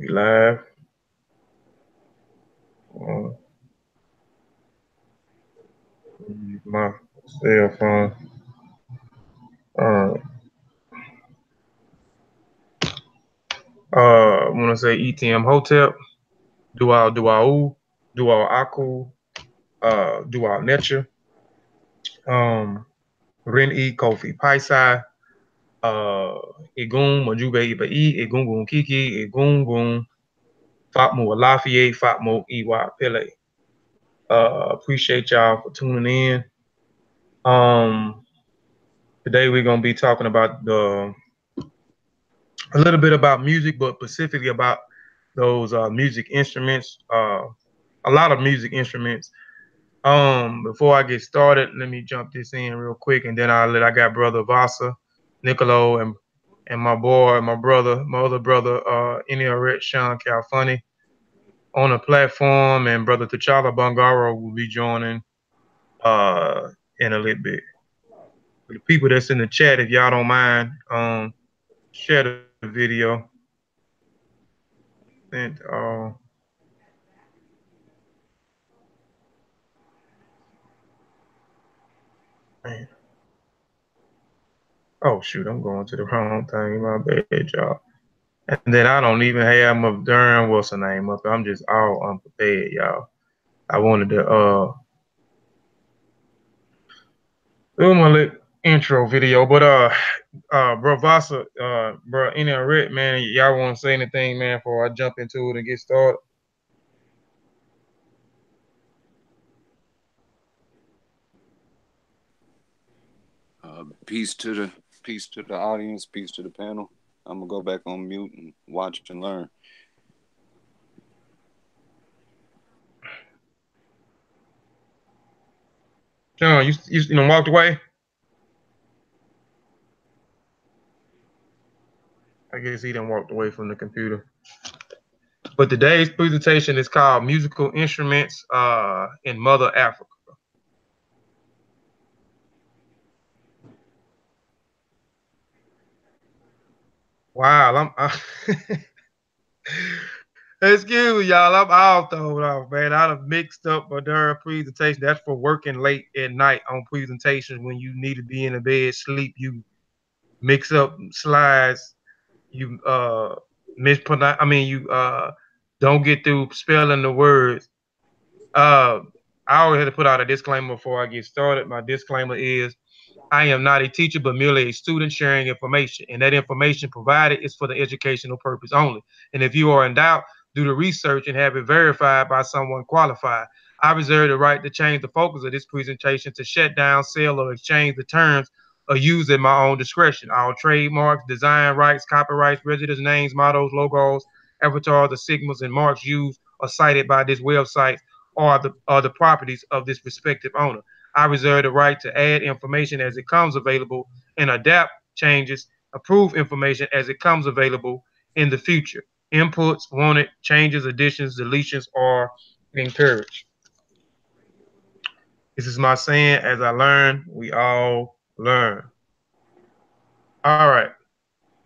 We live. My cell phone. Uh, I want to say ETM Hotel. Dual Aku. Dual Nature. Um, Ren E Kofi Piesie. Egun Majube Ibai. Egungun Kiki. Egungun Fatmo Lafayette. Fatmo Iwa Pele. Appreciate y'all for tuning in. Today we're gonna be talking about a little bit about music, but specifically about those music instruments. A lot of music instruments. Before I get started, let me jump this in real quick, and then I got brother Vasa, Nicolo, and my other brother, Red Sean Calfunny on the platform, and brother T'Challa Bungaro will be joining in a little bit. For the people that's in the chat, if y'all don't mind, share the video. And man. Oh shoot, I'm going to the wrong thing. My bad, y'all. And then I don't even have my darn what's the name up. I'm just all unprepared, y'all. I wanted to do my little intro video, but bro Vasa, bro, Red, man, y'all want to say anything, man, before I jump into it and get started? Peace to the audience, peace to the panel. I'm gonna go back on mute and watch and learn. John, you walked away? I guess he done walked away from the computer. But today's presentation is called Musical Instruments in Mother Africa. Wow, excuse me, y'all. I'm all thrown off, man. I done mixed up my darn presentation. That's for working late at night on presentations when you need to be in the bed, sleep. You mix up slides. You mispronounce. I mean, you don't get through spelling the words. I always had to put out a disclaimer before I get started. My disclaimer is I am not a teacher, but merely a student sharing information. And that information provided is for the educational purpose only. And if you are in doubt, do the research and have it verified by someone qualified. I reserve the right to change the focus of this presentation to shut down, sell, or exchange the terms or use at my own discretion. All trademarks, design rights, copyrights, residents' names, mottos, logos, avatars, the signals, and marks used or cited by this website are the properties of this respective owner. I reserve the right to add information as it comes available and adapt changes, approve information as it comes available in the future. Inputs wanted, changes, additions, deletions are encouraged. This is my saying, as I learn, we all learn. All right.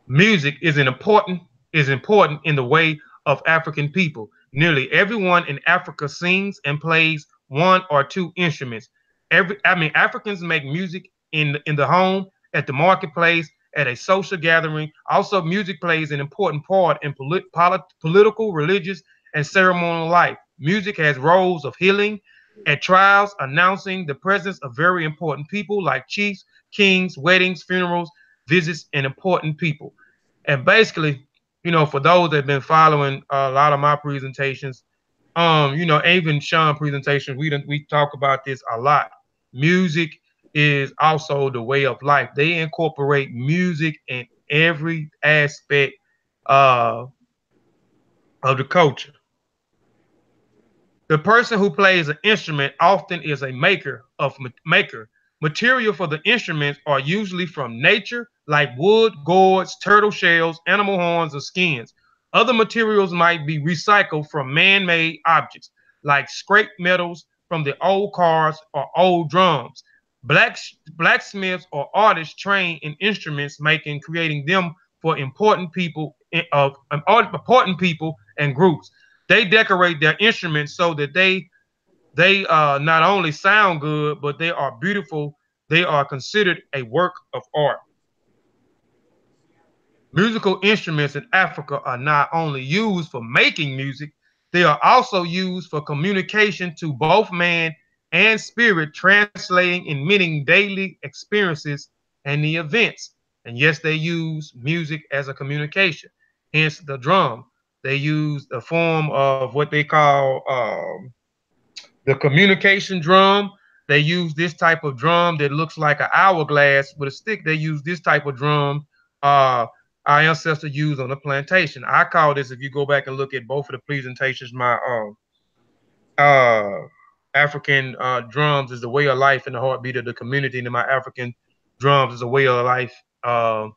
Music is important in the way of African people. Nearly everyone in Africa sings and plays one or two instruments. Africans make music in the home, at the marketplace, at a social gathering. Also, music plays an important part in political, religious, and ceremonial life. Music has roles of healing at trials, announcing the presence of very important people like chiefs, kings, weddings, funerals, visits, and important people. And basically, for those that have been following a lot of my presentations, even Sean presentations, we talk about this a lot. Music is also the way of life. They incorporate music in every aspect of the culture. The person who plays an instrument often is a maker. Material for the instruments are usually from nature, like wood, gourds, turtle shells, animal horns, or skins. Other materials might be recycled from man-made objects, like scraped metals from the old cars or old drums. Blacksmiths or artists trained in instruments making, creating them for important people and groups. They decorate their instruments so that they not only sound good, but they are beautiful. They are considered a work of art. Musical instruments in Africa are not only used for making music, they are also used for communication to both man and spirit, translating and meaning daily experiences and the events. And yes, they use music as a communication, hence the drum. They use the form of what they call the communication drum. They use this type of drum that looks like an hourglass with a stick. They use this type of drum uh, our ancestors used on the plantation. I call this, if you go back and look at both of the presentations, my African drums is the way of life and the heartbeat of the community, and my African drums is a way of life. A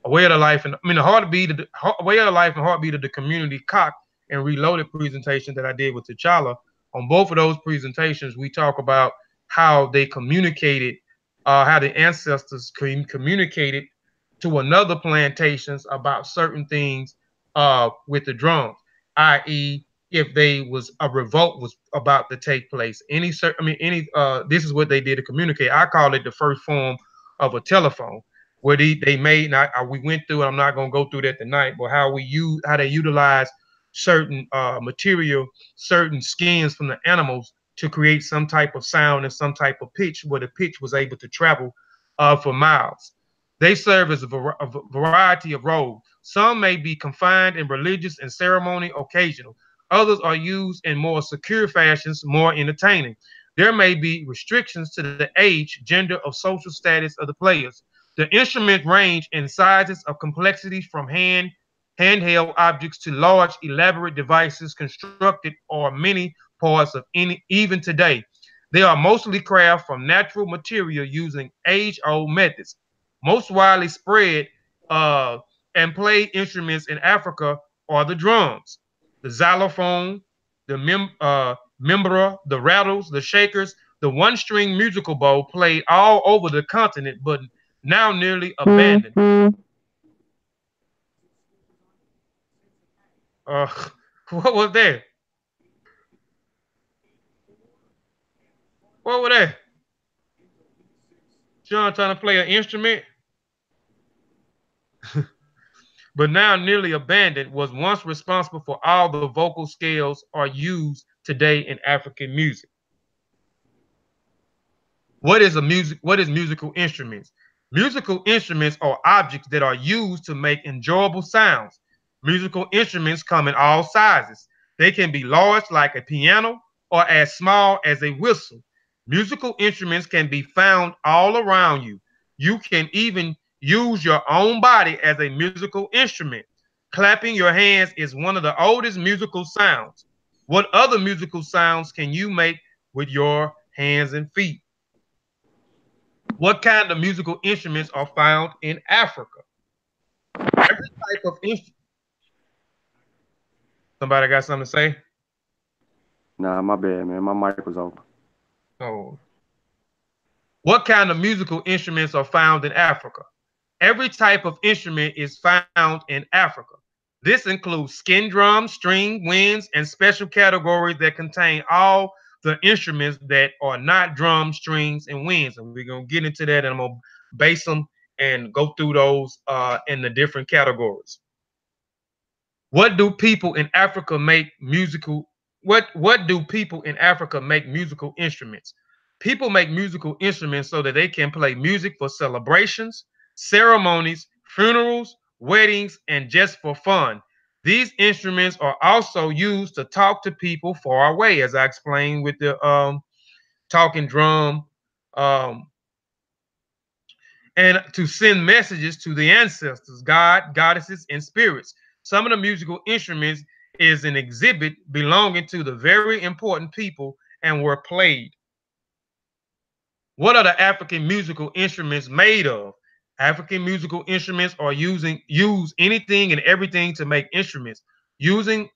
way of the life, and I mean the heartbeat, of the way of the life and heartbeat of the community cocked and reloaded presentation that I did with T'Challa. On both of those presentations, we talk about how they communicated, how the ancestors communicated to another plantations about certain things with the drums, i.e., if they was a revolt was about to take place. Any certain, I mean, any this is what they did to communicate. I call it the first form of a telephone where they made. Now we went through. I'm not gonna go through that tonight, but how they utilize certain material, certain skins from the animals to create some type of sound and some type of pitch, where the pitch was able to travel for miles. They serve as a variety of roles. Some may be confined in religious and ceremony occasional. Others are used in more secure fashions, more entertaining. There may be restrictions to the age, gender, or social status of the players. The instruments range in sizes of complexity from handheld objects to large, elaborate devices constructed or many parts of any even today. They are mostly crafted from natural material using age-old methods. Most widely spread uh, and played instruments in Africa are the drums, the xylophone, the membra, the rattles, the shakers, the one-string musical bowl played all over the continent, but now nearly abandoned. Uh, what was that? What was that? Sean trying to play an instrument, but now nearly abandoned, was once responsible for all the vocal scales are used today in African music. What is musical instruments? Musical instruments are objects that are used to make enjoyable sounds. Musical instruments come in all sizes. They can be large like a piano or as small as a whistle. Musical instruments can be found all around you. You can even use your own body as a musical instrument. Clapping your hands is one of the oldest musical sounds. What other musical sounds can you make with your hands and feet? What kind of musical instruments are found in Africa? Every type of instrument. Somebody got something to say? Nah, my bad, man. My mic was open. Oh. What kind of musical instruments are found in Africa? Every type of instrument is found in Africa. This includes skin drums, string, winds, and special categories that contain all the instruments that are not drums, strings, and winds. And we're going to get into that, and I'm going to base them and go through those in the different categories. What do people in Africa make musical? What do people in Africa make musical instruments? People make musical instruments so that they can play music for celebrations, ceremonies, funerals, weddings, and just for fun. These instruments are also used to talk to people far away, as I explained with the talking drum, um, and to send messages to the ancestors, God, goddesses, and spirits. Some of the musical instruments is an exhibit belonging to the very important people and were played. What are the African musical instruments made of? African musical instruments are use anything and everything to make instruments. Using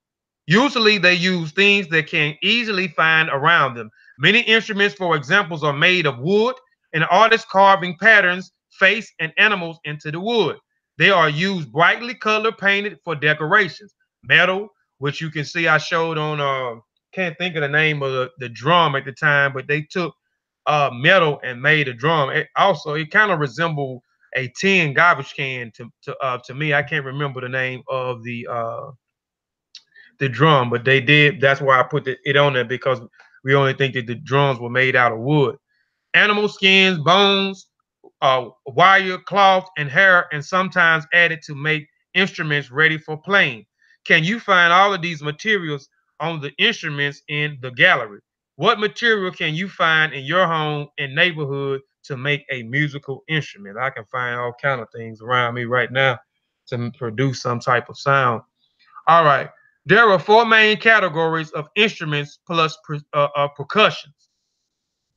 Usually they use things that can easily find around them. Many instruments, for examples, are made of wood, and artists carving patterns, face, and animals into the wood. They are used brightly colored painted for decorations. Metal, which you can see I showed on can't think of the name of the drum at the time, but they took metal and made a drum. It kind of resembled a tin garbage can to me. I can't remember the name of the drum, but they did. That's why I put it on there, because we only think that the drums were made out of wood, animal skins, bones, wire, cloth, and hair, and sometimes added to make instruments ready for playing. Can you find all of these materials on the instruments in the gallery? What material can you find in your home and neighborhood to make a musical instrument? I can find all kind of things around me right now to produce some type of sound. All right. There are four main categories of instruments plus percussions: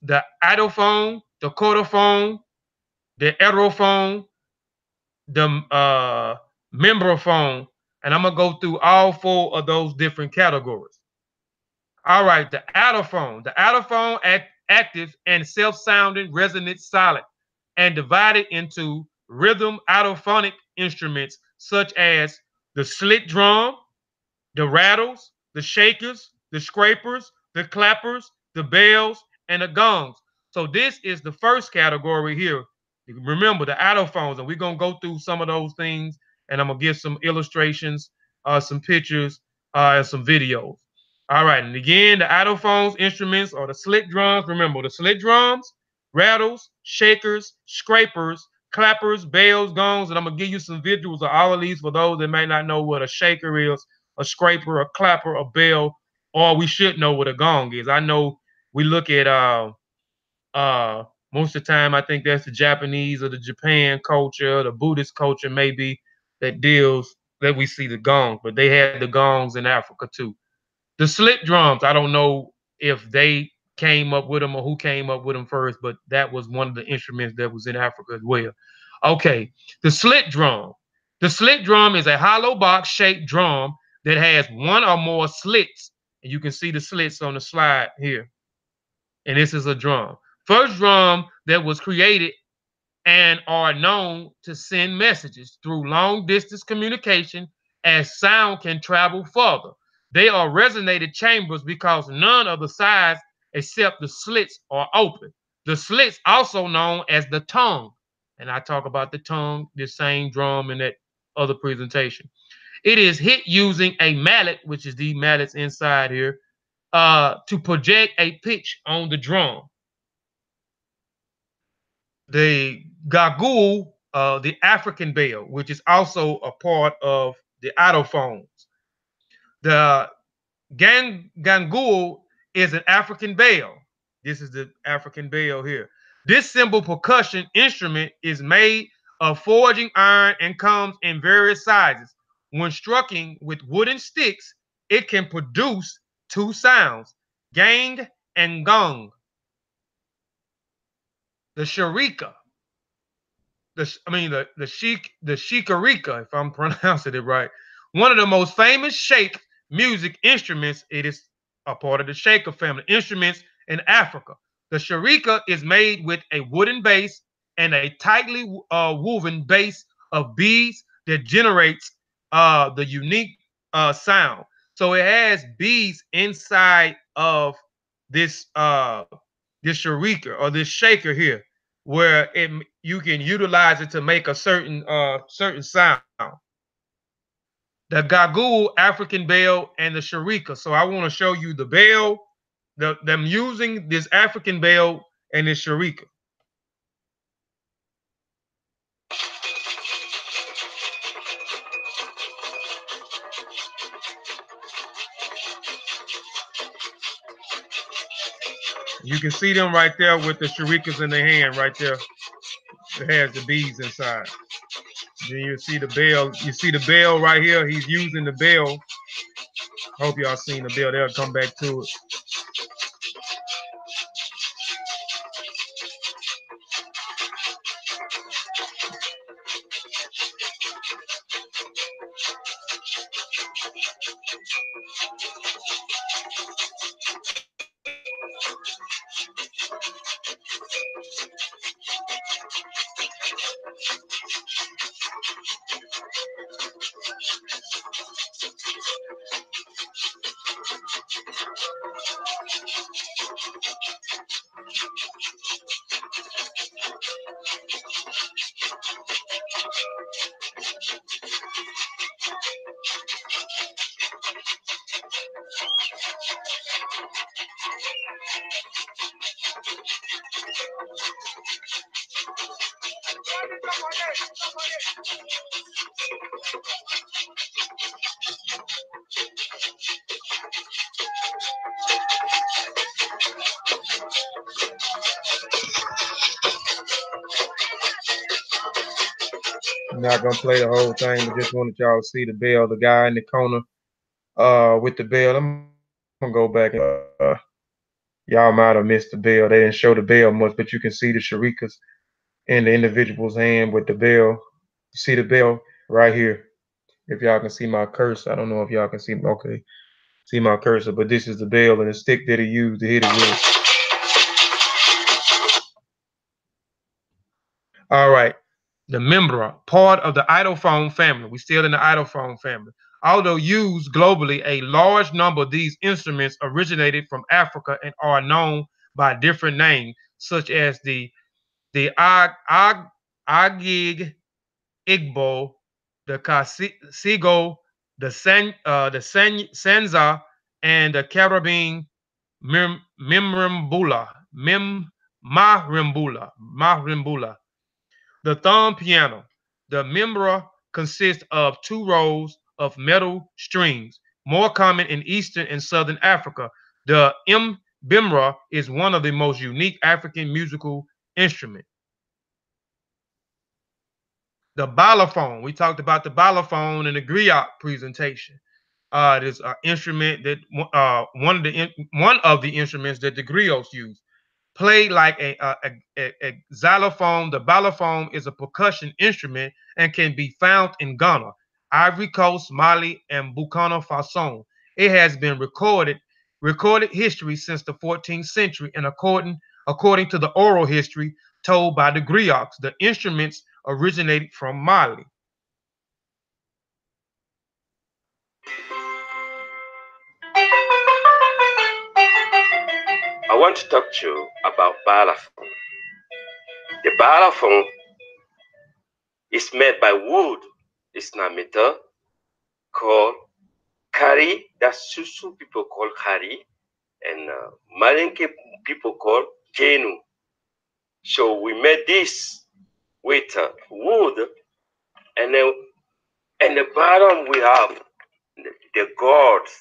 the altophone, the quartophone, the heterophone, the membraphone, and I'm gonna go through all four of those different categories. All right, the altophone. The altophone active and self-sounding resonant solid and divided into rhythm altophonic instruments such as the slit drum, the rattles, the shakers, the scrapers, the clappers, the bells, and the gongs. So this is the first category here. Remember the allophones, and we're gonna go through some of those things, and I'm gonna give some illustrations, some pictures, and some videos. All right, and again, the allophones instruments are the slit drums. Remember the slit drums, rattles, shakers, scrapers, clappers, bells, gongs, and I'm gonna give you some visuals of all of these for those that may not know what a shaker is, a scraper, a clapper, a bell, or we should know what a gong is. I know we look at uh most of the time I think that's the Japanese or the Japan culture, the Buddhist culture maybe that we see the gongs, but they had the gongs in Africa too. The slit drums, I don't know if they came up with them or who came up with them first, but that was one of the instruments that was in Africa as well. Okay, the slit drum. The slit drum is a hollow box shaped drum that has one or more slits. And you can see the slits on the slide here. And this is a drum. First drum that was created and are known to send messages through long distance communication as sound can travel further. They are resonated chambers because none of the sides except the slits are open. The slits, also known as the tongue, and I talk about the tongue, the same drum in that other presentation. It is hit using a mallet, which is the mallets inside here, to project a pitch on the drum. The gagul, the African bell, which is also a part of the allophones. The gangul is an African bell. This is the African bell here. This simple percussion instrument is made of forging iron and comes in various sizes. When striking with wooden sticks, it can produce two sounds, gang and gong. The sharika, the shikarika, if I'm pronouncing it right. One of the most famous shake music instruments. It is a part of the shaker family instruments in Africa. The sharika is made with a wooden base and a tightly woven base of beads that generates the unique sound. So it has beads inside of this this sharika or this shaker here, where you can utilize it to make a certain sound. The gagul, African bell, and the sharika. So I want to show you the bell, them using this African bell and this sharika. You can see them right there with the sharikas in their hand right there. It has the beads inside. Then you see the bell. You see the bell right here. He's using the bell. Hope y'all seen the bell. They'll come back to it. I'm not gonna play the whole thing, but just wanted y'all to see the bell, the guy in the corner with the bell. I'm gonna go back and y'all might have missed the bell. They didn't show the bell much, but you can see the sharikas in the individual's hand with the bell. You see the bell right here. If y'all can see my cursor, I don't know if y'all can see. Okay, see my cursor, but this is the bell and the stick that he used to hit it with. All right, the membra, part of the idiophone family. We still in the idiophone family. Although used globally, a large number of these instruments originated from Africa and are known by different names, such as the agig igbo, the kasigo, the senza, and the carabine mimrimbula, mahrimbula. The thumb piano. The membra consists of two rows of metal strings, more common in Eastern and Southern Africa. The mbimra is one of the most unique African musical instruments. The balafon. We talked about the balafon in the griot presentation. It is an instrument that one of the instruments that the griots use. Played like a xylophone. The balafon is a percussion instrument and can be found in Ghana, Ivory Coast, Mali, and Burkina Faso. It has been recorded history since the 14th century, and according to the oral history told by the griots, the instruments originated from Mali. I want to talk to you about balafon. The balafon is made by wood. It's not metal. Called kari. That's Susu people call kari, and Malinke people call genu. So we made this with wood, and then and the bottom we have the gourds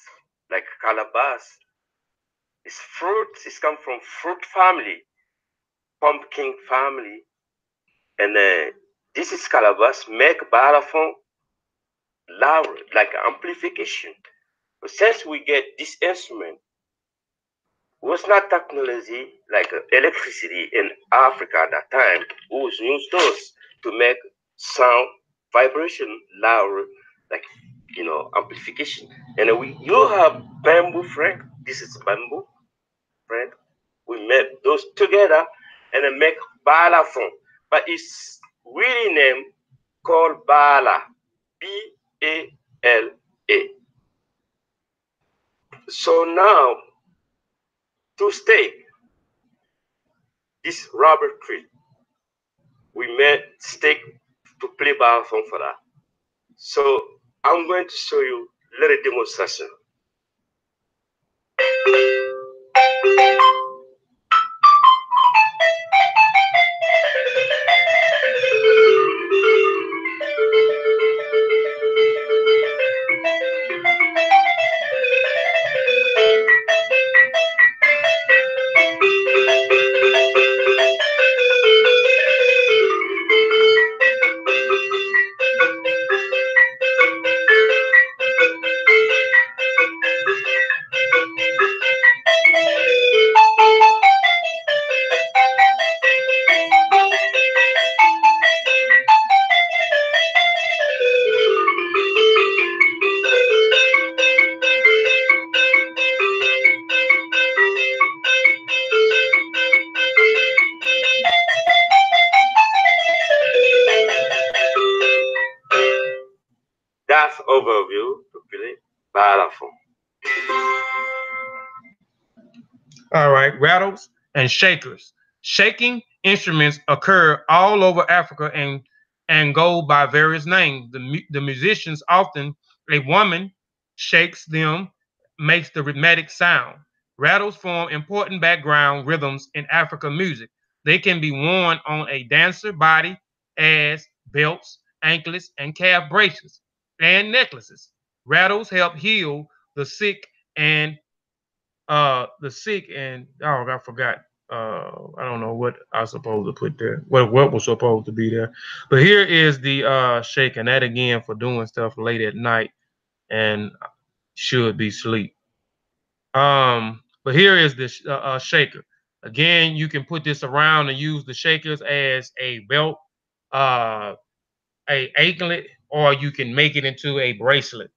like calabash. It's fruit. It's come from fruit family, pumpkin family, and this is calabash make balafon louder, like amplification. But since we get this instrument, was not technology like electricity in Africa at that time. We was use those to make sound vibration louder, like amplification. And you have bamboo friend. This is bamboo friend. We made those together and then make balafon. But it's really name called bala, Bala. So now to stay this rubber tree, we made stick to play balafon for that. So I'm going to show you a little demonstration. That's overview to play balafon. All right, rattles and shakers. Shaking instruments occur all over Africa and go by various names. The musicians often a woman shakes them, makes the rhythmic sound. Rattles form important background rhythms in African music. They can be worn on a dancer body as belts, anklets, and calf bracelets and necklaces. Rattles help heal the sick and oh, I forgot. I don't know what I was supposed to put there. What was supposed to be there. But here is the shaking. That again for doing stuff late at night and should be sleep. But here is this shaker. Again, you can put this around and use the shakers as a belt, uh, a anklet, or you can make it into a bracelet.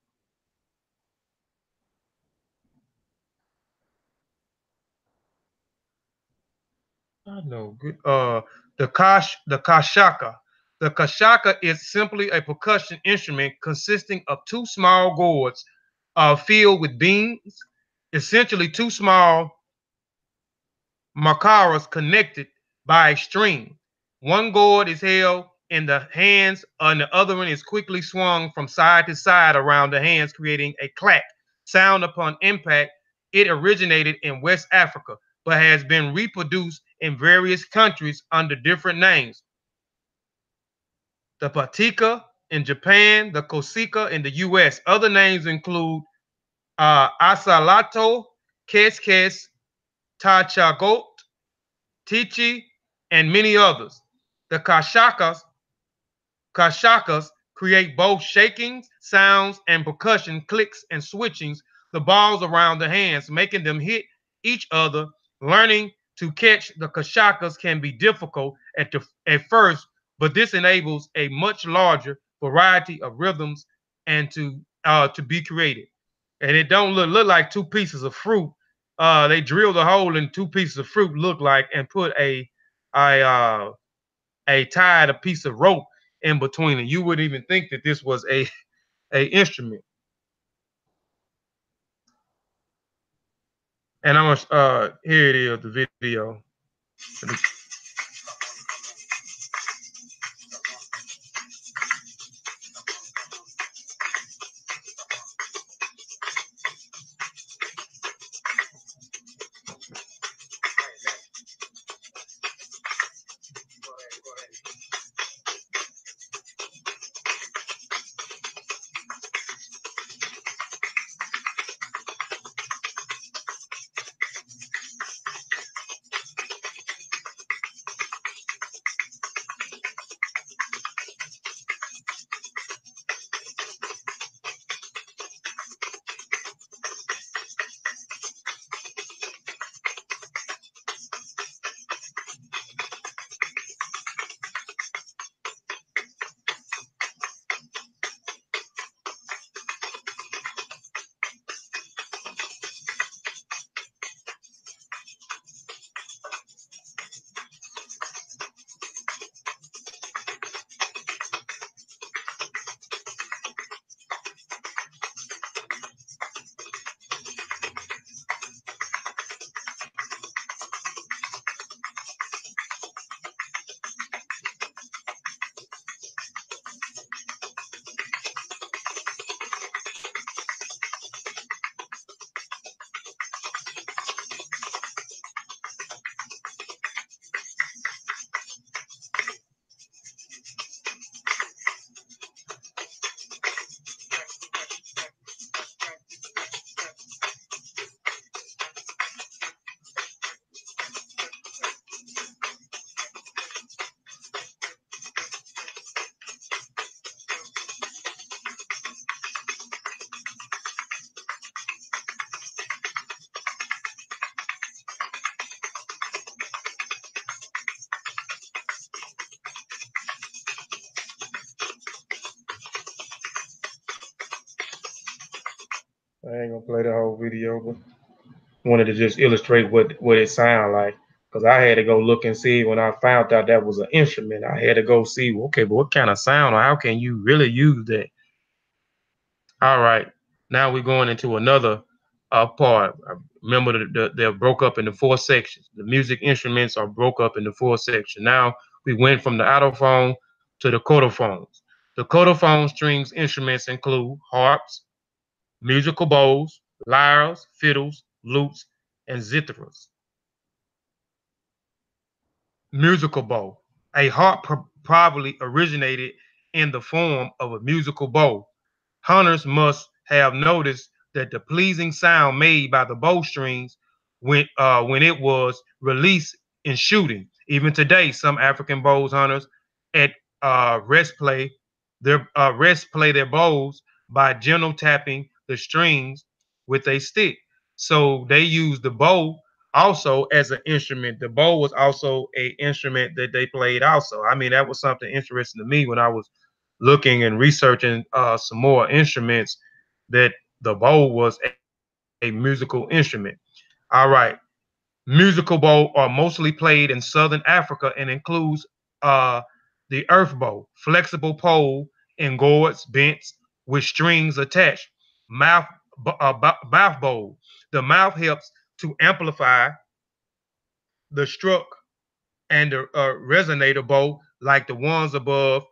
I know. Good. The kashaka. The kashaka is simply a percussion instrument consisting of two small gourds filled with beans, essentially two small makaras connected by a string. One gourd is held in the hands, and the other one is quickly swung from side to side around the hands, creating a clack sound upon impact. It originated in West Africa, but has been reproduced in various countries under different names. The patika in Japan, the kosika in the US. Other names include asalato, keskes, tachagot, Tichi, and many others. The kashakas create both shakings, sounds, and percussion clicks and switchings the balls around the hands, making them hit each other. Learning to catch the kashakas can be difficult at first, but this enables a much larger variety of rhythms and to be created. And it don't look like two pieces of fruit. They drilled a hole in two pieces of fruit, look like, and put a uh, tied a piece of rope in between it. You wouldn't even think that this was a instrument. And I'm gonna here it is, the video. I ain't gonna play the whole video, but wanted to just illustrate what it sound like. Because I had to go look and see when I found out that was an instrument. I had to go see, okay, but what kind of sound or how can you really use that? All right, now we're going into another part. Remember, they're broke up into four sections. The music instruments are broke up into four sections. Now we went from the altophone to the cotophones. The cotophone strings instruments include harps, musical bowls, lyres, fiddles, lutes, and zithras. Musical bowl. A harp probably originated in the form of a musical bow. Hunters must have noticed that the pleasing sound made by the bowstrings when it was released in shooting. Even today, some African bow hunters at rest play their bows by gentle tapping the strings with a stick. So they use the bow also as an instrument. The bow was also a instrument that they played also. I mean, that was something interesting to me when I was looking and researching some more instruments, that the bow was a musical instrument. All right. Musical bow are mostly played in southern Africa and includes uh, the earth bow, flexible pole and gourds bent with strings attached. Mouth mouth bow. The mouth helps to amplify the stroke, and the resonator bow, like the ones above,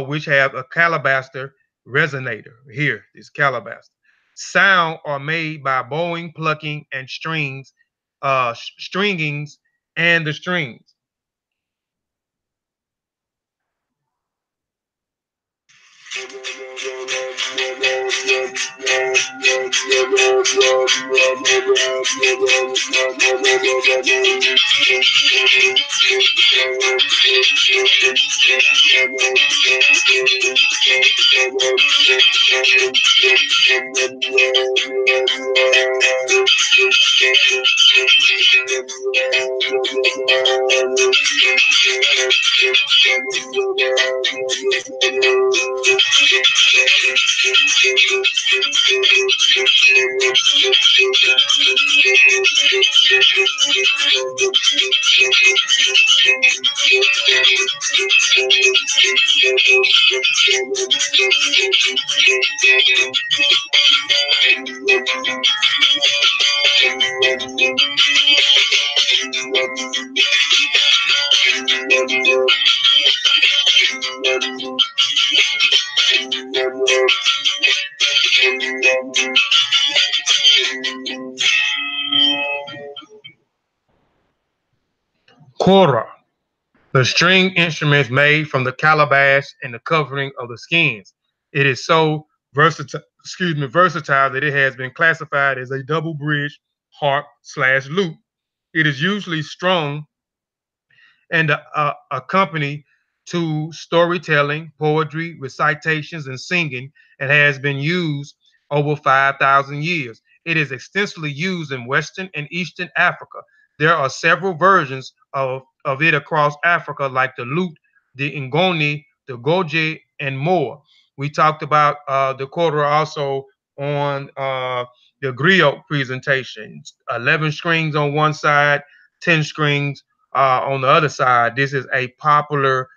which have a calabaster resonator. Here is calabaster. Sound are made by bowing, plucking, and stringings, and the strings. Kora, the string instruments made from the calabash and the covering of the skins. It is so versatile that it has been classified as a double bridge harp slash lute. It is usually strung and accompany to storytelling, poetry, recitations, and singing, and has been used over 5,000 years. It is extensively used in Western and Eastern Africa. There are several versions of it across Africa, like the lute, the ngoni, the goje, and more. We talked about the quarter also on the griot presentation. 11 strings on one side, 10 strings on the other side. This is a popular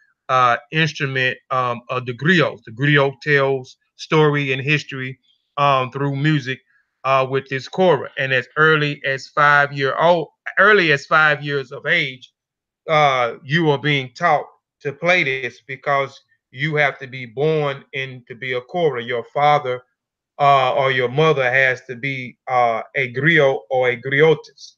instrument of the griot. The griot tells story and history through music with this kora. And as early as 5 years of age, you are being taught to play this because you have to be born in to be a kora. Your father or your mother has to be a griot or a griotis.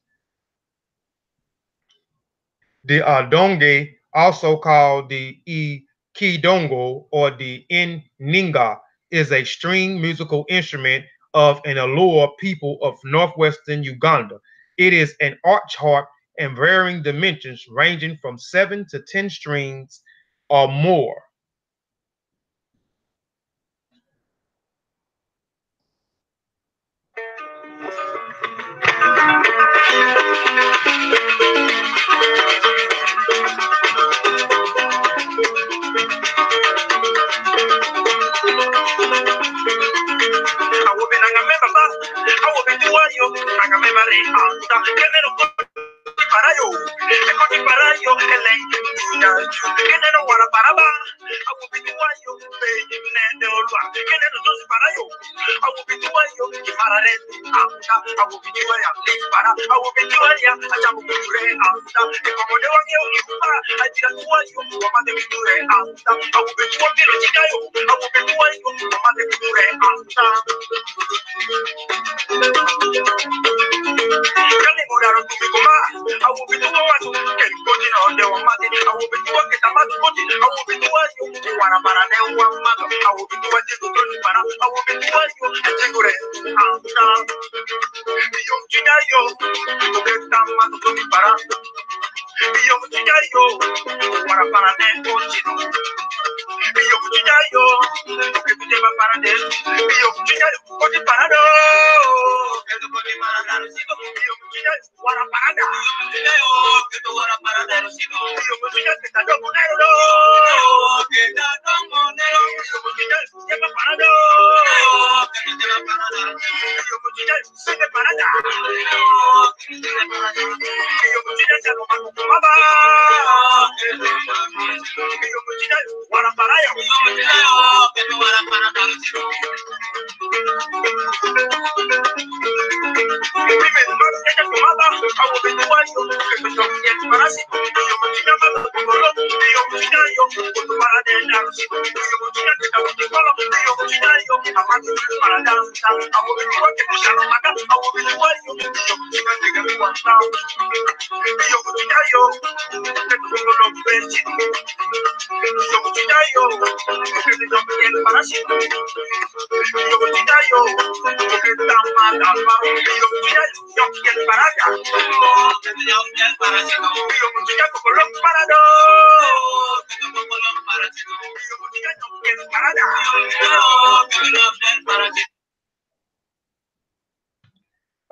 The donge, also called the ikidongo or the inninga, is a string musical instrument of an Alua people of northwestern Uganda. It is an arch harp in varying dimensions, ranging from 7 to 10 strings or more.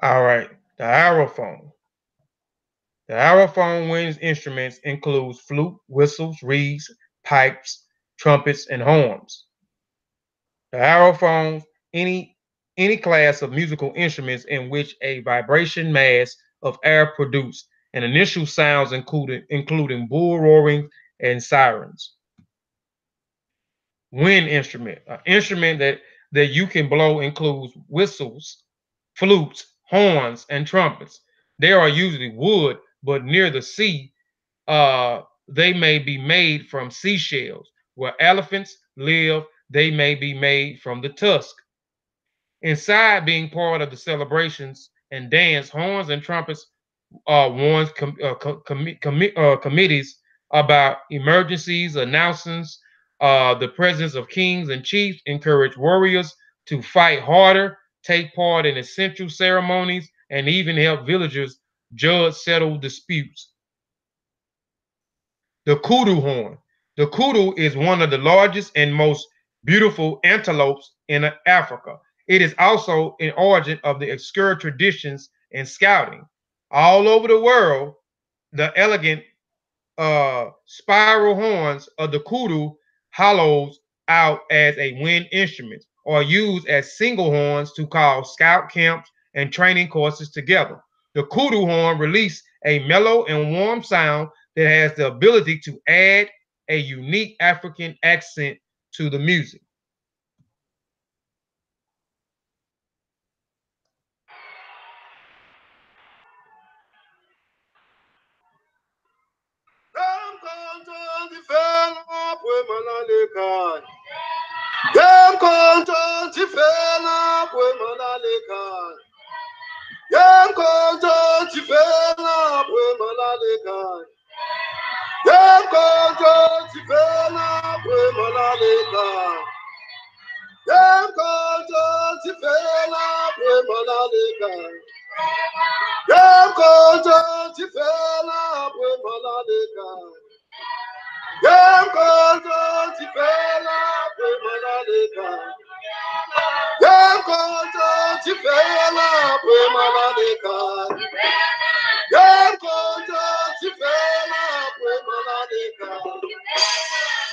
All right, the aerophone. The aerophone wind instruments includes flute, whistles, reeds, pipes, trumpets, and horns. The aerophone, any class of musical instruments in which a vibration mass of air produced and initial sounds including bull roaring and sirens. Wind instrument, an instrument that you can blow includes whistles, flutes, horns, and trumpets. They are usually wood, but near the sea, they may be made from seashells. Where elephants live, they may be made from the tusk. Inside being part of the celebrations and dance, horns and trumpets warns committees about emergencies, announcements, the presence of kings and chiefs, encourage warriors to fight harder, take part in essential ceremonies, and even help villagers judge settled disputes. The kudu horn. The kudu is one of the largest and most beautiful antelopes in Africa. It is also an origin of the obscure traditions in scouting. All over the world, the elegant spiral horns of the kudu hollows out as a wind instrument or used as single horns to call scout camps and training courses together. The kudu horn releases a mellow and warm sound that has the ability to add a unique African accent to the music. Dem konton ti fena pwe malalekan. Dem konton ti fena pwe malalekan. Dem konton ti fena pwe malalekan. Dem konton ti fena pwe malalekan. Dem konton ti fena pwe malalekan. Dem konton ti fena pwe malalekan. Dem konton ti fena pwe malalekan. Dem konton ti fena pwe malalekan.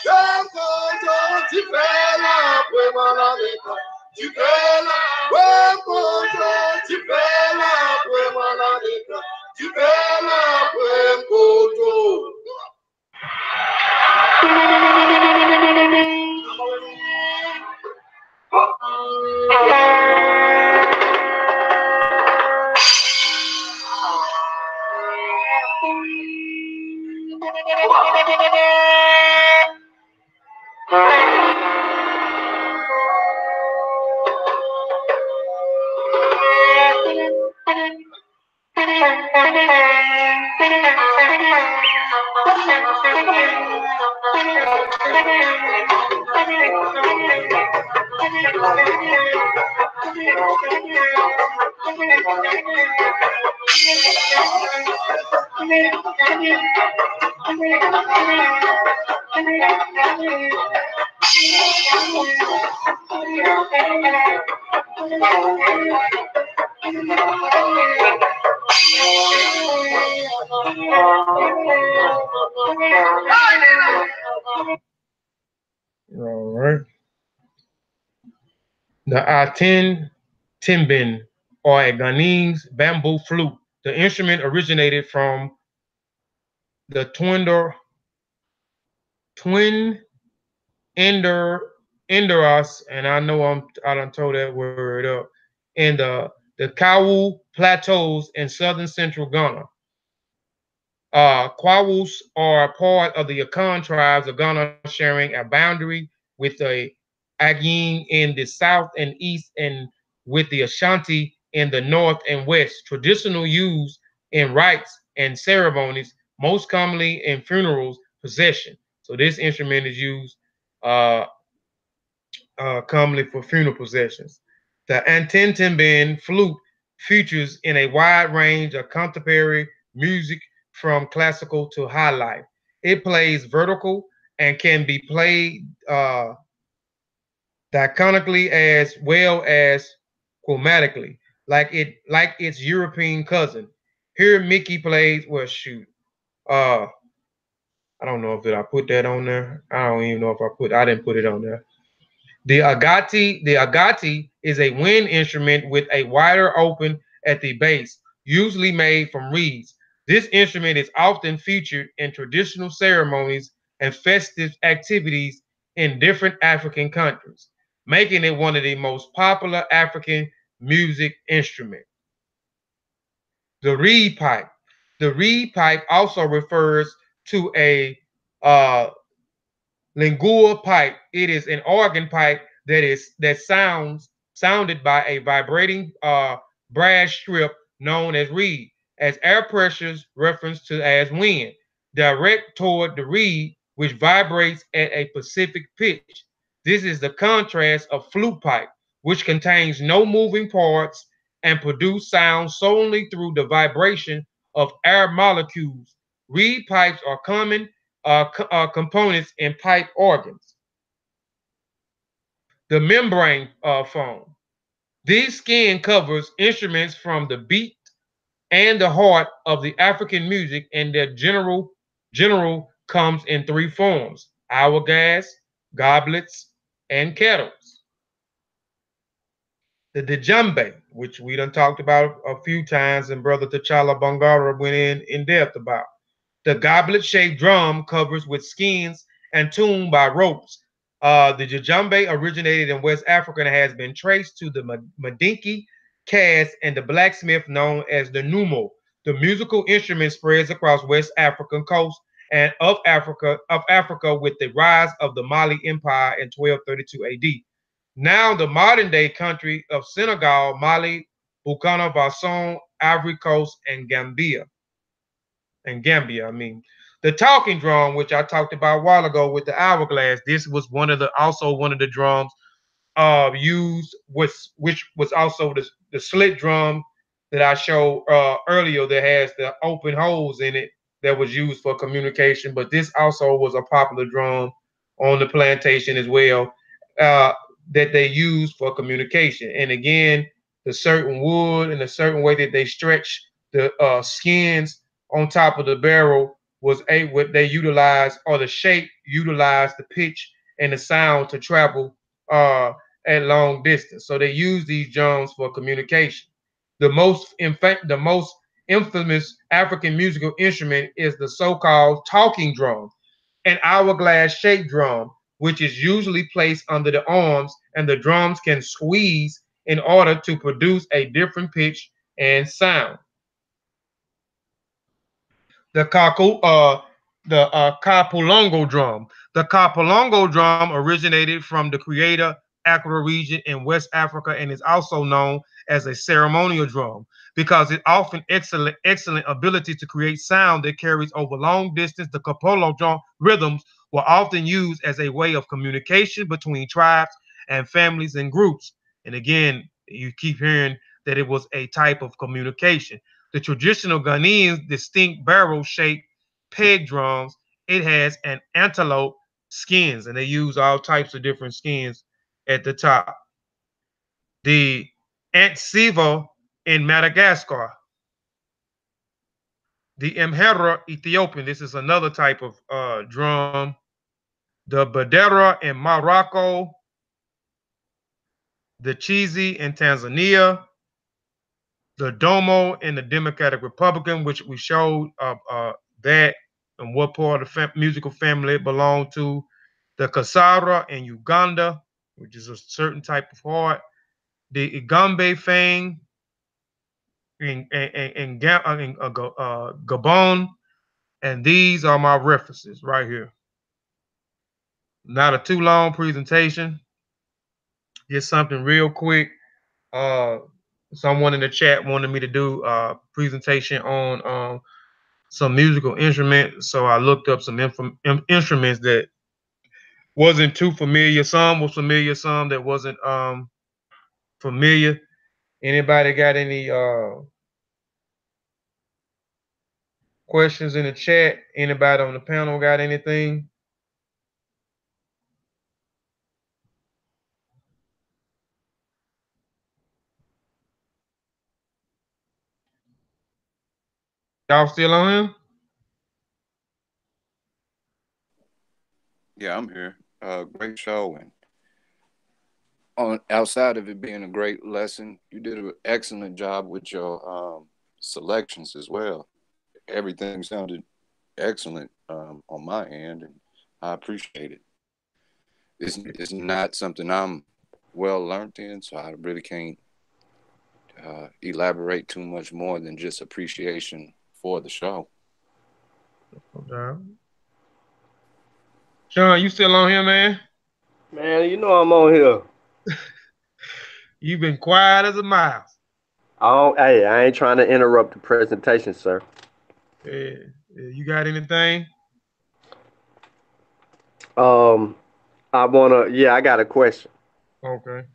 Dem konton ti fena pwe malalekan. Ti fena dem konton ti fena pwe malalekan. Ti fena pwe konton. All right. The Aten Timbin, or a Ghanese bamboo flute. The instrument originated from the twin Inderos, and I done told that word up, in the Kawu Plateaus in southern central Ghana. Kwawus are part of the Akan tribes of Ghana, sharing a boundary with the Agin in the south and east, and with the Ashanti in the north and west. Traditional use in rites and ceremonies, most commonly in funerals, procession. So this instrument is used uh, commonly for funeral processions. The Antintimbin flute features in a wide range of contemporary music from classical to high life. It plays vertical and can be played diaconically as well as chromatically, like its European cousin. Here Mickey plays, well shoot. Uh I don't know if I put that on there. I don't even know if I didn't put it on there. The agati is a wind instrument with a wider open at the base, usually made from reeds. This instrument is often featured in traditional ceremonies and festive activities in different African countries, making it one of the most popular African music instruments. The reed pipe. The reed pipe also refers to a uh, lingua pipe. It is an organ pipe that sounded by a vibrating brass strip known as reed, as air pressures referenced to as wind, direct toward the reed, which vibrates at a specific pitch. This is the contrast of flute pipe, which contains no moving parts and produce sound solely through the vibration of air molecules. Reed pipes are common components in pipe organs. The membrane foam. These skin covers instruments from the beat and the heart of the African music, and their general comes in three forms: hourglass, goblets, and kettles. The djembe, which we done talked about a few times, and Brother T'Challa Bongara went in depth about. The goblet-shaped drum covers with skins and tuned by ropes. The djembe originated in West Africa and has been traced to the Madinki cast and the blacksmith known as the Numo. The musical instrument spreads across West African coast and of Africa with the rise of the Mali Empire in 1232 AD. Now the modern day country of Senegal, Mali, Burkina Faso, Ivory Coast, and Gambia. I mean, the talking drum, which I talked about a while ago with the hourglass, this was one of the drums used, which was also the slit drum that I showed earlier, that has the open holes in it, that was used for communication. But this also was a popular drum on the plantation as well, uh, that they used for communication. And again, the certain wood and the certain way that they stretch the skins on top of the barrel was what they utilized, or the shape utilized the pitch and the sound to travel at long distance. So they use these drums for communication. The most infamous African musical instrument is the so-called talking drum, an hourglass-shaped drum, which is usually placed under the arms, and the drums can squeeze in order to produce a different pitch and sound. the kaku, uh, the kapulongo drum. The kapulongo drum originated from the Creator Accra region in West Africa, and is also known as a ceremonial drum because it often excellent ability to create sound that carries over long distance. The kapolo drum rhythms were often used as a way of communication between tribes and families and groups. And again, you keep hearing that it was a type of communication. the traditional Ghanaian distinct barrel-shaped peg drums. It has an antelope skins, and they use all types of different skins at the top. The Antsivo in Madagascar. The Mhera Ethiopian. This is another type of drum. The Badera in Morocco. The Chizi in Tanzania. The Domo in the Democratic Republic, which we showed that and what part of the musical family it belonged to. The Kasara in Uganda, which is a certain type of harp. The Igambe Fang in Gabon. And these are my references right here. Not a too long presentation. Just something real quick. Someone in the chat wanted me to do a presentation on some musical instruments, so I looked up some instruments that wasn't too familiar. Some was familiar, some that wasn't familiar. Anybody got any questions in the chat? Anybody on the panel got anything? Y'all still on here? Yeah, I'm here. Great show, and outside of it being a great lesson, you did an excellent job with your selections as well. Everything sounded excellent on my end, and I appreciate it. It's not something I'm well learned in, so I really can't elaborate too much more than just appreciation for the show. Okay. Sean, you still on here, man? Man, you know I'm on here. You've been quiet as a mouse. Hey, I ain't trying to interrupt the presentation, sir. Yeah. You got anything? I got a question. Okay.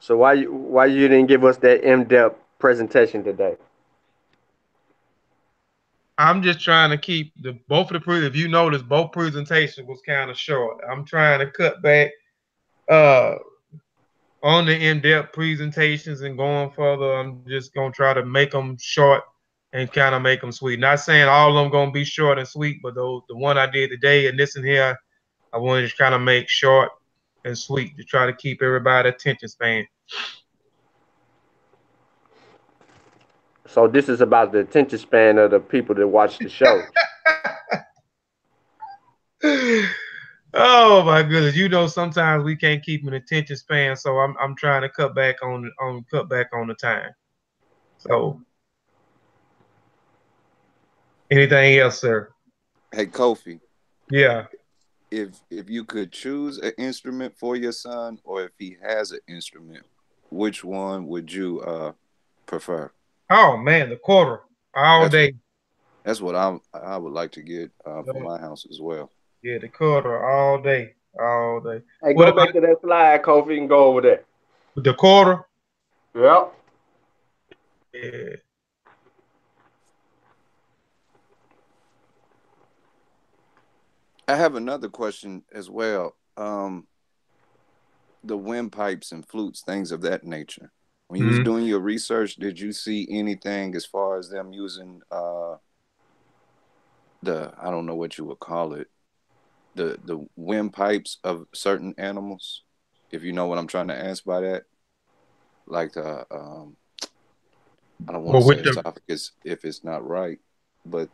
So why you didn't give us that in-depth presentation today? I'm just trying to keep both of the if you notice, both presentations was kind of short. I'm trying to cut back uh on the in-depth presentations and going further. I'm just gonna try to make them short and kind of make them sweet. Not saying all of them gonna be short and sweet, but the one I did today and this in here, I wanted to kind of make short and sweet to try to keep everybody attention span. So this is about the attention span of the people that watch the show. Oh my goodness! You know, sometimes we can't keep an attention span, so I'm trying to cut back on the time. So, anything else, sir? Hey, Kofi. Yeah. If you could choose an instrument for your son, or if he has an instrument, which one would you prefer? Oh man, the quarter all That's day. that's what I would like to get for my house as well. Yeah, the quarter all day, all day. Hey, What go about back to that slide, Kofi, and go over there. the quarter? Yep. Yeah. I have another question as well. The windpipes and flutes, things of that nature. When you was Mm-hmm. doing your research, did you see anything as far as them using the, I don't know what you would call it, the windpipes of certain animals? If you know what I'm trying to ask by that, like the I don't want Well, to say with the esophagus if it's not right, but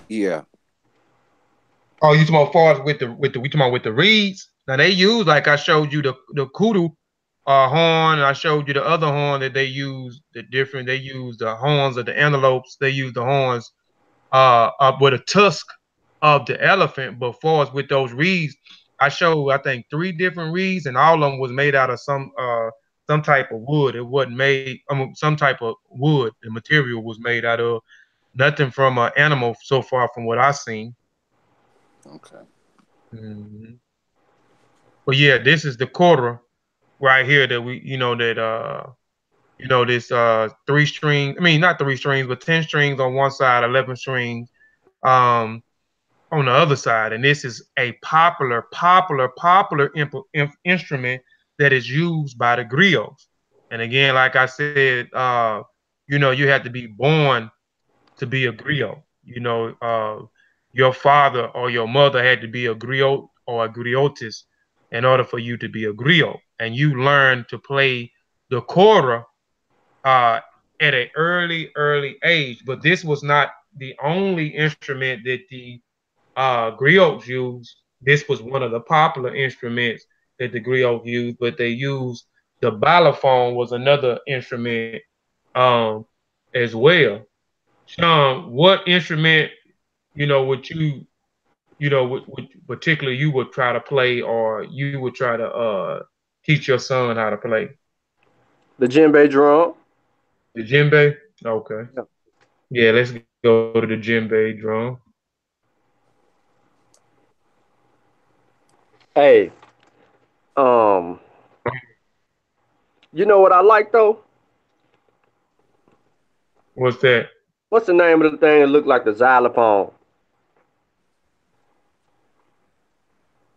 yeah. oh, you talking about far as with the we talking about with the reeds? Now they use like I showed you the kudu horn. And I showed you the other horn that they use. They use the horns of the antelopes. They use the horns up with a tusk of the elephant. But far as with those reeds, I showed I think three different reeds, and all of them was made out of some type of wood. It wasn't made. Some type of wood. The material was made out of nothing from an animal so far from what I've seen. Okay. Mm-hmm. But yeah, this is the quarter right here that we, that this 3 string. I mean, not 3 strings, but 10 strings on one side, 11 strings um, on the other side. And this is a popular instrument that is used by the griots. And again, like I said, you have to be born to be a griot. Your father or your mother had to be a griot or a griotist in order for you to be a griot. And you learn to play the kora uh, at an early age. But this was not the only instrument that the griots used. This was one of the popular instruments that the griots used, but they used the balafon was another instrument um, as well. Sean, what instrument would would particularly you would try to play, or you would try to teach your son how to play? The djembe drum. The djembe. Okay. Yeah. Yeah, let's go to the djembe drum. Hey, um, you know what I like though? What's that? What's the name of the thing that look like the xylophone?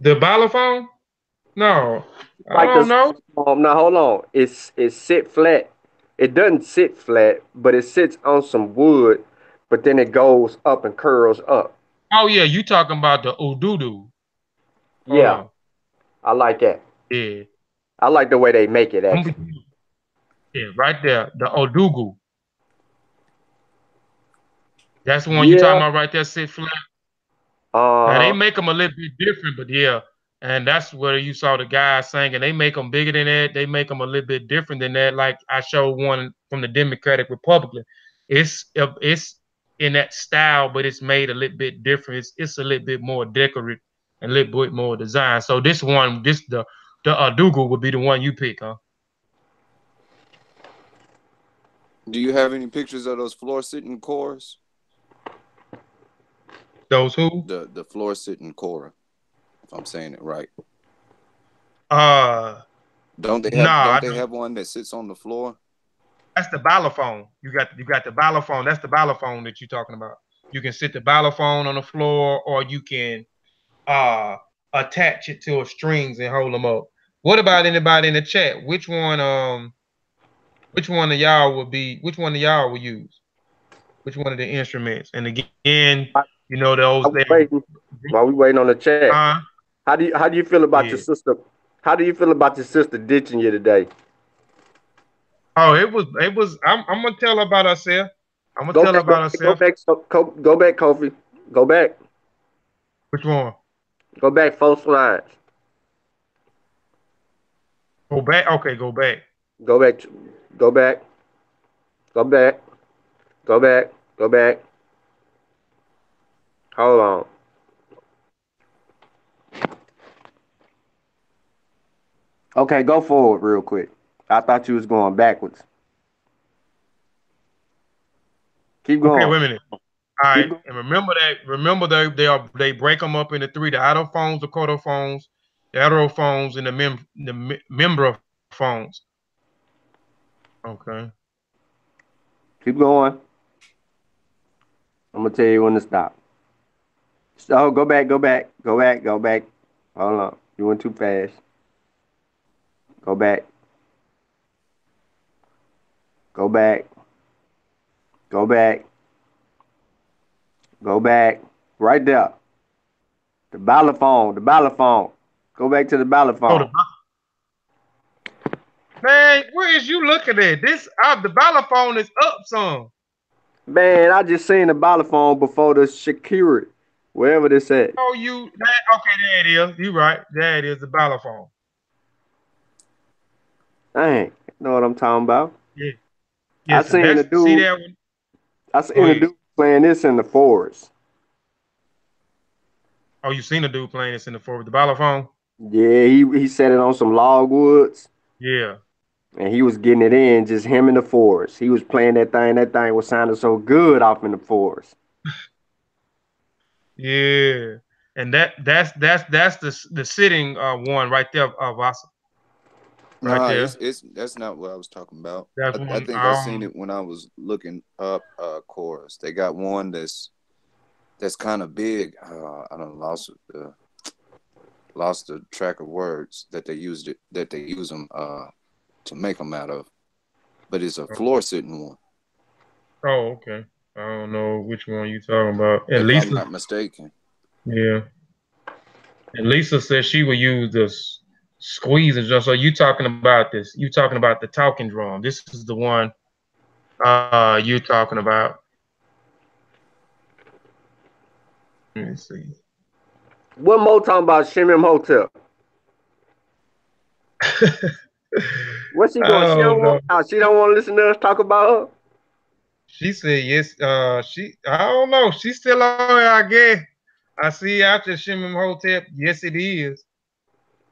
The balafon? No, I Like the don't know. xylophone. Now hold on. It's sit flat. It doesn't sit flat, but it sits on some wood, but then it goes up and curls up. Oh yeah, you talking about the ududu? Hold Yeah, on. I like that. Yeah, I like the way they make it I'm actually. with you. Yeah, right there, the odugu. That's the one you talking Yeah. about right there, sit flat. Now they Uh huh. make them a little bit different, but yeah, and that's where you saw the guys singing. They make them bigger than that. They make them a little bit different than that. Like I showed one from the Democratic Republic. It's in that style, but it's made a little bit different. It's a little bit more decorative and a little bit more design. So this one, the Adugu would be the one you pick, huh? Do you have any pictures of those floor sitting cores? Those who? The floor sitting core, if I'm saying it right. Uh, nah, Don't I they don't. have one that sits on the floor? That's the balafon. You got the balafon. That's the balafon that you're talking about. You can sit the balafon on the floor, or you can attach it to a strings and hold them up. What about anybody in the chat? Which one of y'all would be? Which one of y'all would use? Which one of the instruments? And again, those they While we waiting, while we waiting on the chat, uh how do you feel about your yeah. sister? How do you feel about your sister ditching you today? Oh, it was. I'm gonna tell her about herself. I'm gonna Go tell her back, go about back, go herself. back, go back, Kofi. Go back, Which one? go back 4 slides. Go back. Okay, go back. Go back, go back, go back, go back, go back. Hold on. Okay, go forward real quick. I thought you was going backwards. Keep Okay, going. wait a minute. All right, Keep going. and remember that. Remember they break them up into three: the autophones, the cotophones, the heterophones, and the membrophones. Okay. Keep going. I'm gonna tell you when to stop. Oh, go back, go back, go back, go back. Hold on. You went too fast. Go back, go back, go back, go back. Right there. The ballophone, the ballophone. Go back to the Oh, ballophone. man, where is you looking at? This the ballophone is up some. Man, I just seen the ballophone before the security. Wherever this at. Oh, okay? There it is. You right. There it is. The ballophone. Dang, you know what I'm talking about. Yeah. I Yes, and seen that's a see dude. that one. I Go seen a ahead. dude playing this in the forest. Oh, you seen a dude playing this in the forward the ballophone? Yeah, he set it on some logwoods Yeah. and he was getting it in, just him in the forest. He was playing that thing. That thing was sounding so good off in the forest. Yeah. And that's the sitting one right there, Vasa. right Nah, there. it's that's not what I was talking about. That's I one. think I seen it when I was looking up chorus. They got one that's kind of big. I don't lost the track of words that they use them to make them out of. But it's a floor sitting one, Oh, okay. I don't know which one you talking about. And if I'm Lisa, not mistaken. yeah. And Lisa said she would use the squeeze and just. So you talking about this? You talking about the talking drum? This is the one you talking about. Let me see. One more talking about Shimmy Hotel. What's she doing? She Oh don't no. want. She don't want to listen to us talk about her. She said yes. I don't know. She's still on there, I guess. I see after Shimmy Hotel. Yes, it is.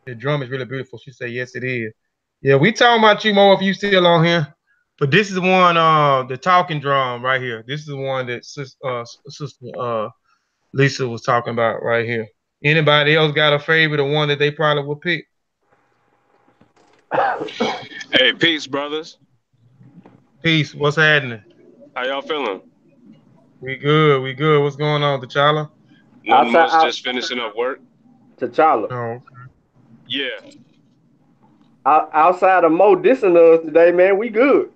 The drum is really beautiful. She said yes, it is. Yeah, we talking about you more if you still on here. But this is the one, the talking drum right here. This is the one that sister Lisa was talking about right here. Anybody else got a favorite or one that they probably would pick? Hey, peace, brothers. Peace. What's happening? How y'all feeling? We good. We good. What's going on, T'Challa? Nothing Outside much. out Just finishing up work. T'Challa. Oh, Yeah. Outside of Mo dissing us today, man, we good.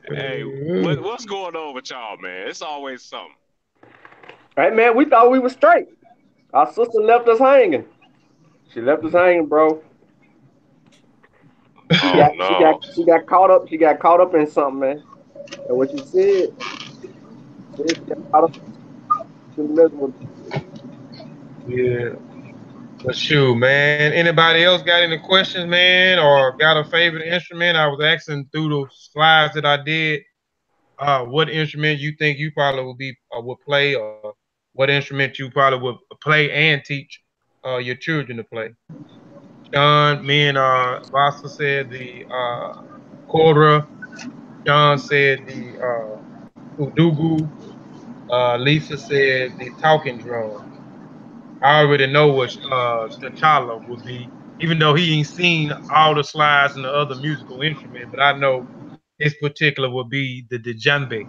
Hey, okay. what's going on with y'all, man? It's always something. Hey, man, we thought we was straight. Our sister left us hanging. She left us hanging, bro. She Oh got she got no. she got caught up. She got caught up in something, man. And what she said she got caught up in messing with. Yeah. But shoot, man. Anybody else got any questions, man, or got a favorite instrument? I was asking through the slides that I did, what instrument you think you probably would play, or what instrument you probably would play and teach your children to play. John, me and Vasa said the kora. John said the udugu. Lisa said the talking drum. I already know what T'Challa would be, even though he ain't seen all the slides and the other musical instrument, but I know his particular would be the djembe.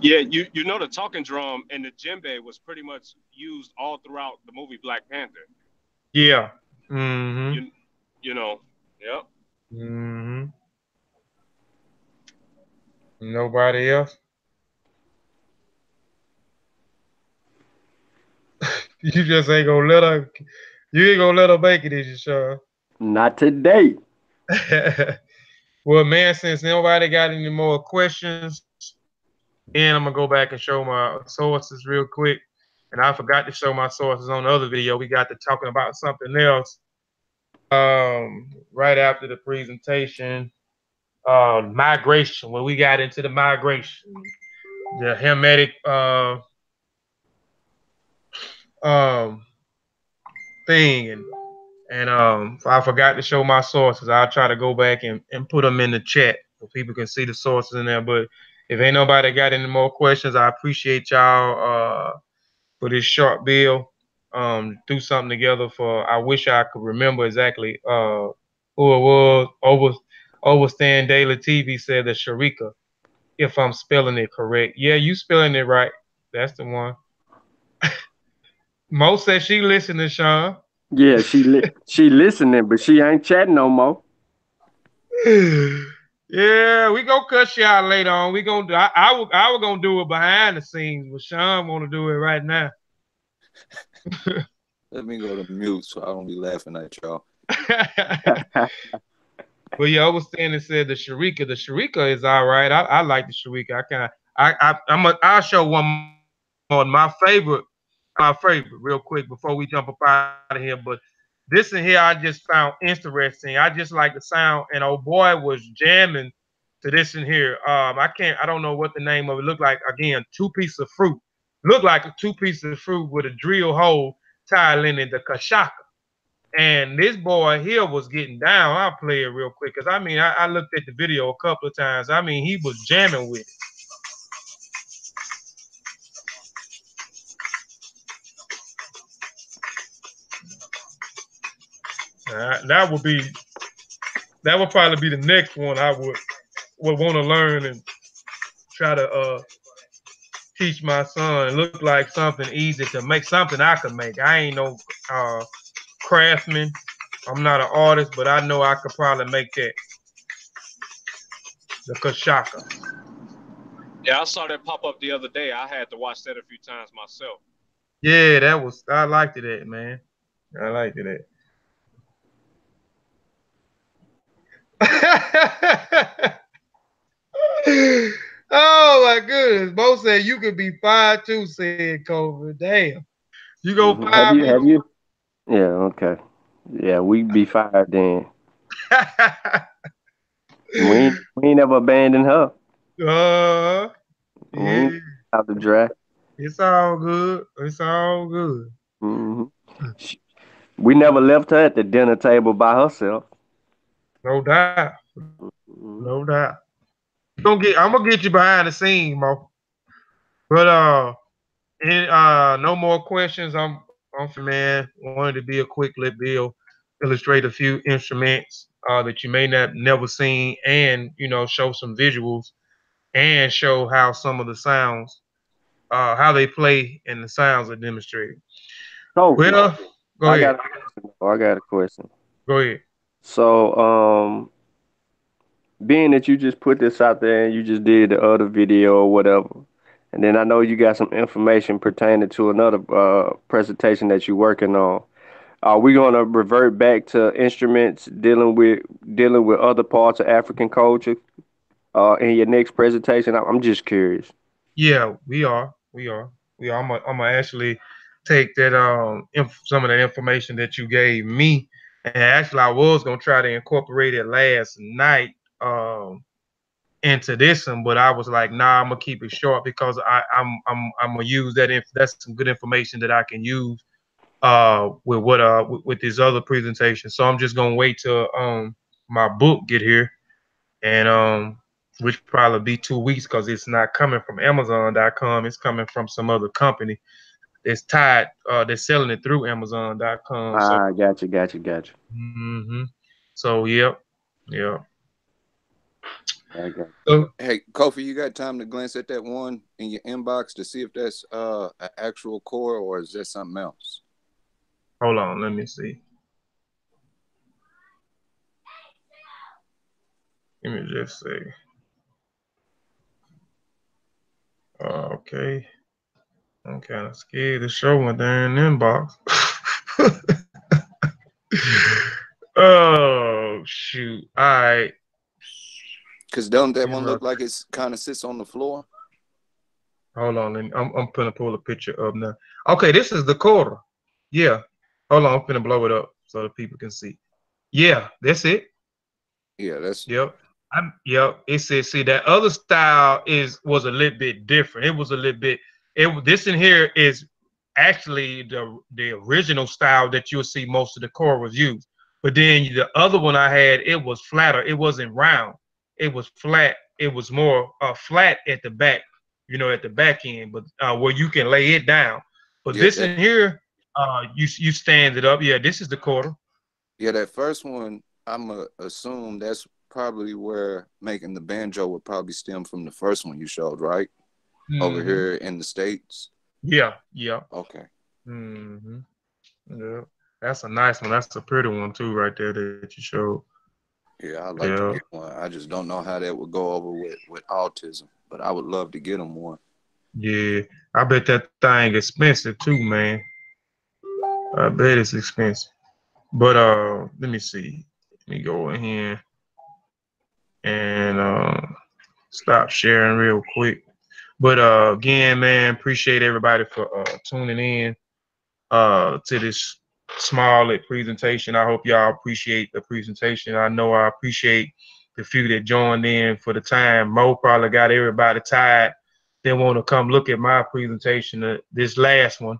Yeah, you know the talking drum and the djembe was pretty much used all throughout the movie Black Panther. Yeah. Mm-hmm. You you know. Yep. Mm-hmm. Nobody else? You just ain't gonna let her. You ain't gonna let her make it, is you, Sean? Not today. Well, man, since nobody got any more questions, and I'm gonna go back and show my sources real quick. And I forgot to show my sources on the other video. We got to talking about something else right after the presentation. Migration. When we got into the migration, the Hermetic um, thing, and I forgot to show my sources. I'll try to go back and put them in the chat so people can see the sources in there. But if ain't nobody got any more questions, I appreciate y'all for this short bill. Do something together for. I wish I could remember exactly who it was. Overstand Daily TV said that Sharika, if I'm spelling it correct. Yeah, you spelling it right. That's the one. Mo said she listened to Sean. Yeah, she listening, but she ain't chatting no more. Yeah, we gonna cut you out later on. We gonna do. I was gonna do it behind the scenes, but Sean want to do it right now. Let me go to mute so I don't be laughing at y'all. But yeah, I was saying it said the Sharika. The Sharika is all right. I like the Sharika. I kind of I'll show one more. My favorite, real quick before we jump up out of here. But this in here I just found interesting. I just like the sound, and old boy was jamming to this in here. I don't know what the name of it looked like. Again, two pieces of fruit. Looked like a two pieces of fruit with a drill hole tied in it, the kashaka. And this boy here was getting down. I'll play it real quick because I looked at the video a couple of times. He was jamming with it. That would probably be the next one I would want to learn and try to teach my son. It look like something easy to make, something I can make. I ain't no uh, craftsman. I'm not an artist, but I know I could probably make that the kashaka. Yeah, I saw that pop up the other day. I had to watch that a few times myself. Yeah, I liked it, man. I liked it. Oh my goodness. Bo said you could be 5'2", said Kobe. Damn. You go Have five you? eight. Have you? Yeah. Okay. Yeah, we be fired then. We ain't ever abandoned her. We ain't Yeah. out the dry. It's all good. It's all good. hmm We never left her at the dinner table by herself. No doubt. Mhm. No doubt. I'm gonna get you behind the scene, Mo. But no more questions. I'm man. Wanted to be a quick lit bill, illustrate a few instruments that you may not never seen, and show some visuals and show how some of the sounds, how they play and the sounds are demonstrated. Sophie, Well, go I ahead. got a question. I got a question. Go ahead. So, being that you just put this out there and you just did the other video or whatever, and then I know you got some information pertaining to another presentation that you're working on. Are we gonna revert back to instruments dealing with other parts of African culture in your next presentation? I'm just curious. Yeah, we are. We are. We are. I'm gonna actually take that some of that information that you gave me, and actually I was gonna try to incorporate it last night into this one, but I was like, nah, I'm gonna keep it short because I'm gonna use that. That's some good information that I can use with this other presentation. So I'm just gonna wait till my book get here, and which probably be 2 weeks because it's not coming from Amazon.com. It's coming from some other company that's tied. They're selling it through Amazon.com. So, Ah, got you. hmm so yep, yep. I got So Hey, Kofi, you got time to glance at that one in your inbox to see if that's an actual core or is that something else? hold on, let me see. Let me just say, okay. I'm kind of scared to show my damn inbox. Oh shoot! All right. Because don't that Give one me a look like it's kind of sits on the floor? Hold on, I'm gonna pull a picture up now. Okay, this is the quarter. Yeah. Hold on, I'm gonna blow it up so that people can see. Yeah, that's it. Yeah, that's Yep. Yep. It says, see, that other style was a little bit different. It was a little bit. This in here is actually the original style that you'll see most of the chorals use. But then the other one I had, it was flatter. It wasn't round. It was flat. It was more flat at the back, at the back end, but where you can lay it down. But yeah this in here, you stand it up. Yeah, this is the quarter. that first one. I'm assume that's probably where making the banjo would probably stem from the first one you showed, right? Over Hmm. here in the States. Yeah, yeah. Okay. Hmm. Yeah, that's a nice one. That's a pretty one too, right there that you showed. Yeah, I'd like to Yeah, get one. I just don't know how that would go over with autism, but I would love to get them one. yeah. I bet that thing expensive too, man. I bet it's expensive. But let me see. Let me go in here and stop sharing real quick. But again, man, appreciate everybody for tuning in to this small presentation. I hope y'all appreciate the presentation. I know I appreciate the few that joined in for the time. Mo probably got everybody tired. They want to come look at my presentation, this last one.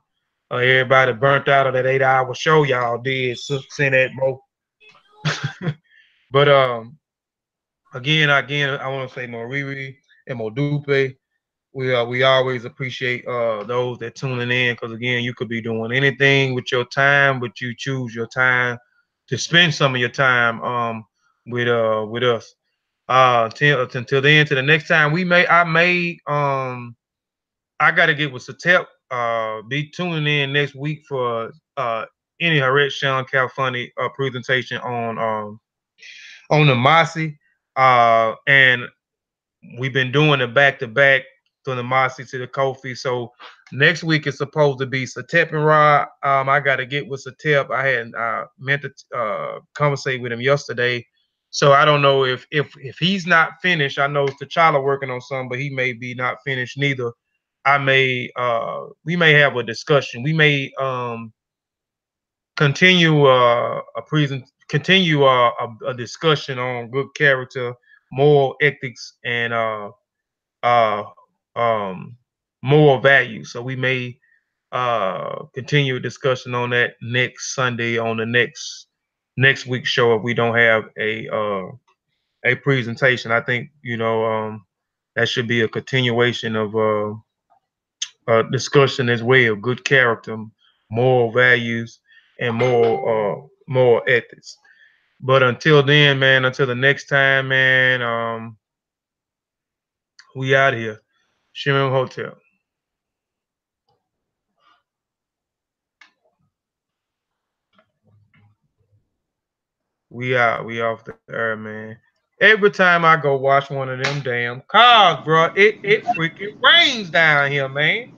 Everybody burnt out of that 8 hour show y'all did. Send that Mo. But again, I want to say Moriri and Modupe. We always appreciate those that tuning in because again, you could be doing anything with your time, but you choose your time to spend some of your time with us. Until then, to the next time I gotta get with Satep. Be tuning in next week for any Harriet Sean California presentation on the Mossy. And we've been doing it back to back from the Mossy to the Kofi. So next week is supposed to be Satep and Rod. I got to get with Satep. I had meant to conversate with him yesterday. So I don't know if he's not finished. I know T'Challa working on something, but he may be not finished neither. We may have a discussion. We may continue a discussion on good character, moral ethics, and uh, um, moral values. So we may continue a discussion on that next Sunday on the next week's show if we don't have a presentation. I think that should be a continuation of discussion as well. Good character, moral values, and moral ethics. But until then, man, until the next time, man, we out here. Shimon Hotel. We out. We off the air, man. Every time I go wash one of them damn cars, bro, it freaking rains down here, man.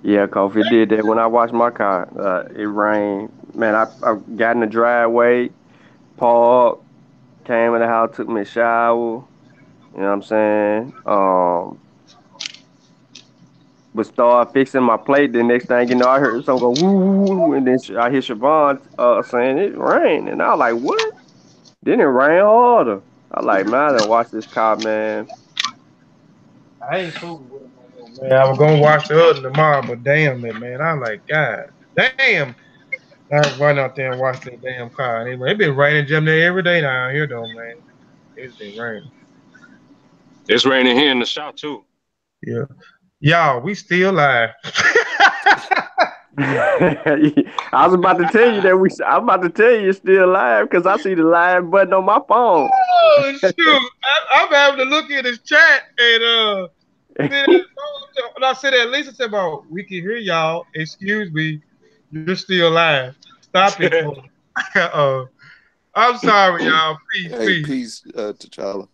Yeah, Kofi did that when I washed my car. It rained. Man, I got in the driveway, parked, came in the house, took me a shower. You know what I'm saying? But start fixing my plate. The next thing you know, I heard someone go woo woo woo, and then I hear Siobhan saying it rained, and I was like, what? Then it rained harder. I like, man, I done watch this car, man. I ain't fooling with them no more, man. I was gonna watch the other tomorrow, but damn it, man. I'm like, God damn. I run out there and watch that damn car. Anyway, it been raining damn near every day down here, though, man. It's been raining. It's raining here in the shop too. Yeah, y'all, we still live. I was about to tell you that I'm about to tell you it's still live because I see the live button on my phone. Oh shoot! I'm having to look at his chat and and I said at least I said about we can hear y'all. Excuse me, you're still live. Stop it. Hey, I'm sorry, y'all. Peace, Hey, peace. peace, T'Challa.